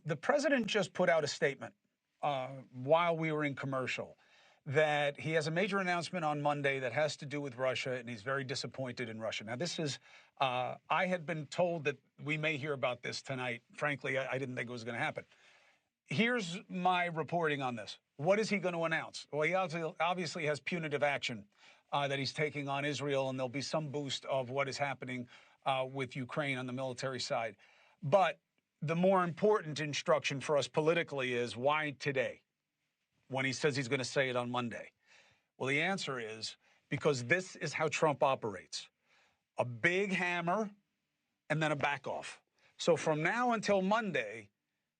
The president just put out a statement while we were in commercial that he has a major announcement on Monday that has to do with Russia, and he's very disappointed in Russia. Now, this is, I had been told that we may hear about this tonight. Frankly, I didn't think it was going to happen. Here's my reporting on this. What is he going to announce? Well, he obviously has punitive action that he's taking on Israel, and there'll be some boost of what is happening with Ukraine on the military side. But the more important instruction for us politically is why today, when he says he's going to say it on Monday? Well, the answer is because this is how Trump operates. A big hammer and then a back off. So from now until Monday,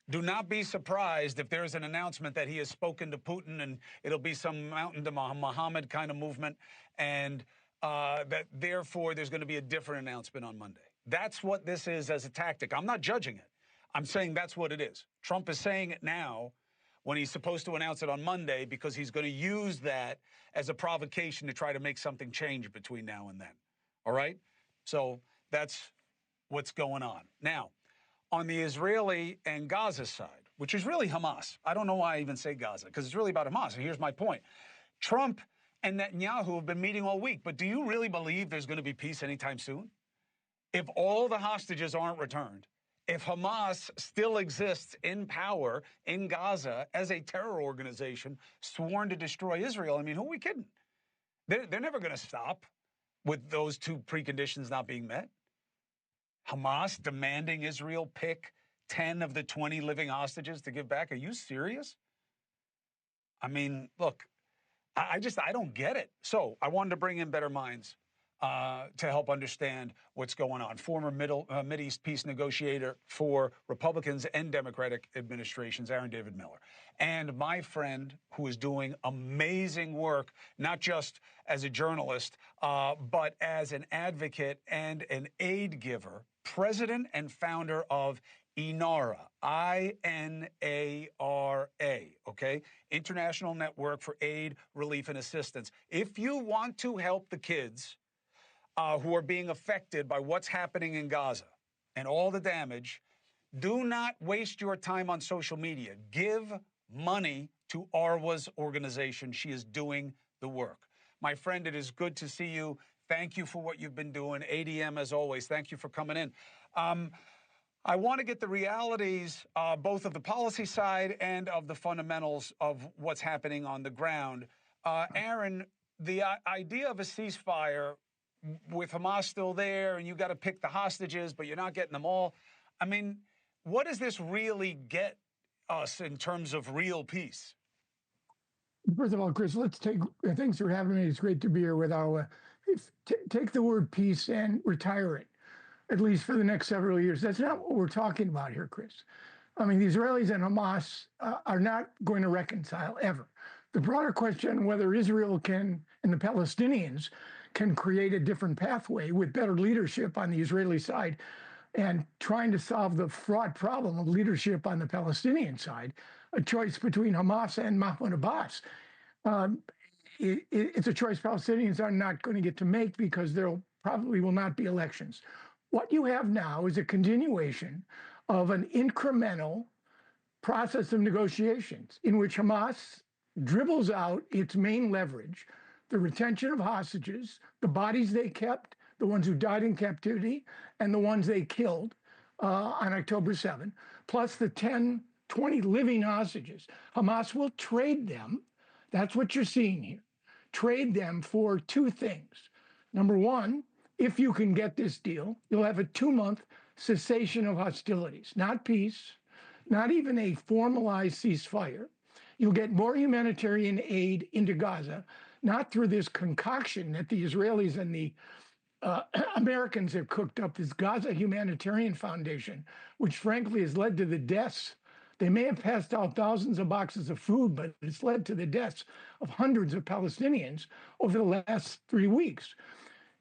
do not be surprised if there's an announcement that he has spoken to Putin and it'll be some Mountain to Muhammad kind of movement, and that therefore there's going to be a different announcement on Monday. That's what this is as a tactic. I'm not judging it. I'm saying that's what it is. Trump is saying it now when he's supposed to announce it on Monday because he's going to use that as a provocation to try to make something change between now and then. All right? So that's what's going on. Now, on the Israeli and Gaza side, which is really Hamas. I don't know why I even say Gaza, because it's really about Hamas. And here's my point. Trump and Netanyahu have been meeting all week, but do you really believe there's going to be peace anytime soon? If all the hostages aren't returned, if Hamas still exists in power in Gaza as a terror organization sworn to destroy Israel, I mean, who are we kidding? They're never going to stop with those two preconditions not being met. Hamas demanding Israel pick 10 of the 20 living hostages to give back. Are you serious? I mean, look, I don't get it. So I wanted to bring in better minds to help understand what's going on. Former Mideast peace negotiator for Republicans and Democratic administrations, Aaron David Miller. And my friend who is doing amazing work, not just as a journalist, but as an advocate and an aid giver, president and founder of INARA, I-N-A-R-A, okay? International Network for Aid, Relief, and Assistance. If you want to help the kids who are being affected by what's happening in Gaza and all the damage, do not waste your time on social media. Give money to Arwa's organization. She is doing the work. My friend, it is good to see you. Thank you for what you've been doing. ADM, as always, thank you for coming in. I want to get the realities, both of the policy side and of the fundamentals of what's happening on the ground. Aaron, the idea of a ceasefire with Hamas still there and you got to pick the hostages, but you're not getting them all. I mean, what does this really get us in terms of real peace? First of all, Chris, let's take, thanks for having me. It's great to be here with Arwa. Take the word peace and retire it, at least for the next several years. That's not what we're talking about here, Chris. I mean, the Israelis and Hamas are not going to reconcile ever. The broader question whether Israel can, and the Palestinians, can create a different pathway with better leadership on the Israeli side and trying to solve the fraught problem of leadership on the Palestinian side, a choice between Hamas and Mahmoud Abbas. It's a choice Palestinians are not going to get to make because there probably will not be elections. What you have now is a continuation of an incremental process of negotiations in which Hamas dribbles out its main leverage, the retention of hostages, the bodies they kept, the ones who died in captivity, and the ones they killed on October 7, plus the 10, 20 living hostages. Hamas will trade them. That's what you're seeing here. Trade them for two things. Number one, if you can get this deal, you'll have a 2-month cessation of hostilities, not peace, not even a formalized ceasefire. You'll get more humanitarian aid into Gaza, not through this concoction that the Israelis and the Americans have cooked up, this Gaza Humanitarian Foundation, which frankly has led to the deaths. They may have passed out thousands of boxes of food, but it's led to the deaths of hundreds of Palestinians over the last 3 weeks.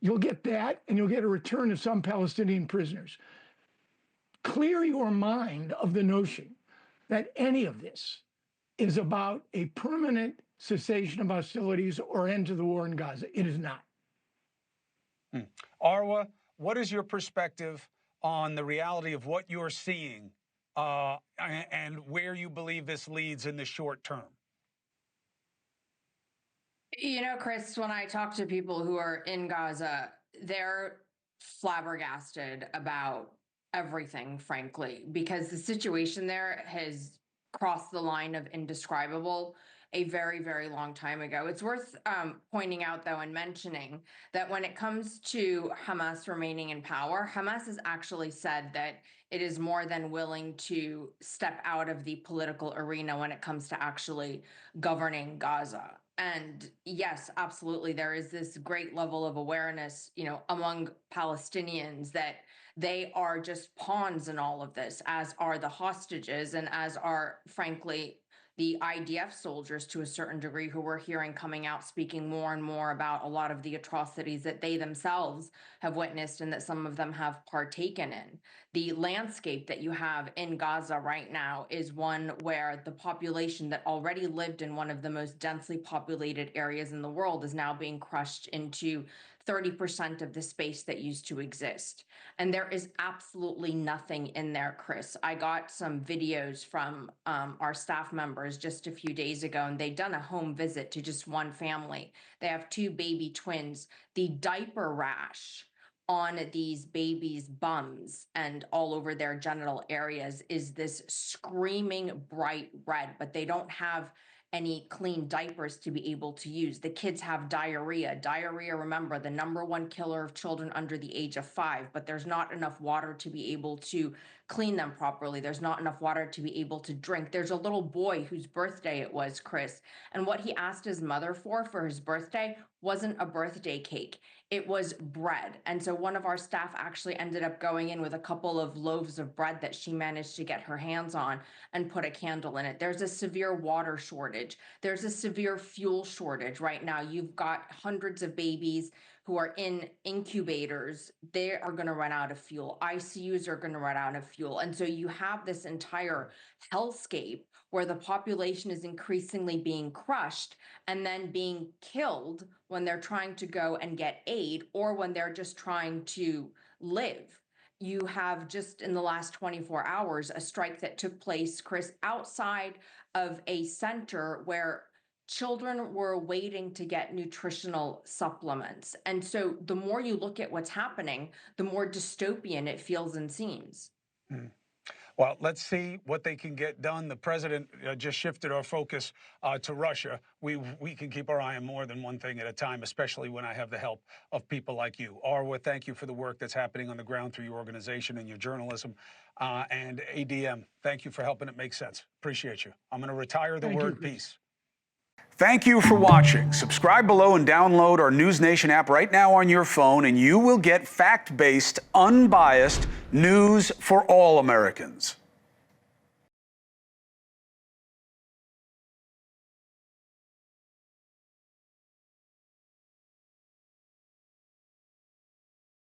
You'll get that, and you'll get a return of some Palestinian prisoners. Clear your mind of the notion that any of this is about a permanent cessation of hostilities or end to the war in Gaza. It is not. Arwa, what is your perspective on the reality of what you're seeing and where you believe this leads in the short term? You know, Chris, when I talk to people who are in Gaza, they're flabbergasted about everything, frankly, because the situation there has crossed the line of indescribable a very, very long time ago. It's worth pointing out, though, and mentioning that when it comes to Hamas remaining in power, Hamas has actually said that it is more than willing to step out of the political arena when it comes to actually governing Gaza. And yes, absolutely, there is this great level of awareness, among Palestinians that they are just pawns in all of this, as are the hostages and as are, frankly, the IDF soldiers to a certain degree, who we're hearing coming out speaking more and more about a lot of the atrocities that they themselves have witnessed and that some of them have partaken in. The landscape that you have in Gaza right now is one where the population that already lived in one of the most densely populated areas in the world is now being crushed into 30% of the space that used to exist. And there is absolutely nothing in there, Chris. I got some videos from our staff members just a few days ago, and they'd done a home visit to just one family. They have 2 baby twins. The diaper rash on these babies' bums and all over their genital areas is this screaming bright red, but they don't have any clean diapers to be able to use. The kids have diarrhea. Diarrhea, remember, the #1 killer of children under the age of 5, but there's not enough water to be able to clean them properly. There's not enough water to be able to drink. There's a little boy whose birthday it was, Chris, and what he asked his mother for his birthday wasn't a birthday cake. It was bread. And so one of our staff actually ended up going in with a couple of loaves of bread that she managed to get her hands on and put a candle in it. There's a severe water shortage. There's a severe fuel shortage right now. You've got hundreds of babies who are in incubators. They are going to run out of fuel. ICUs are going to run out of fuel. And so you have this entire hellscape where the population is increasingly being crushed and then being killed when they're trying to go and get aid or when they're just trying to live. You have just in the last 24 hours a strike that took place, Chris, outside of a center where children were waiting to get nutritional supplements. And so the more you look at what's happening, the more dystopian it feels and seems. Well, let's see what they can get done. The president just shifted our focus to Russia. We can keep our eye on more than one thing at a time, especially when I have the help of people like you. Arwa, thank you for the work that's happening on the ground through your organization and your journalism. And ADM, thank you for helping it make sense. Appreciate you. I'm going to retire the word peace. Thank you for watching. Subscribe below and download our NewsNation app right now on your phone, and you will get fact-based, unbiased news for all Americans.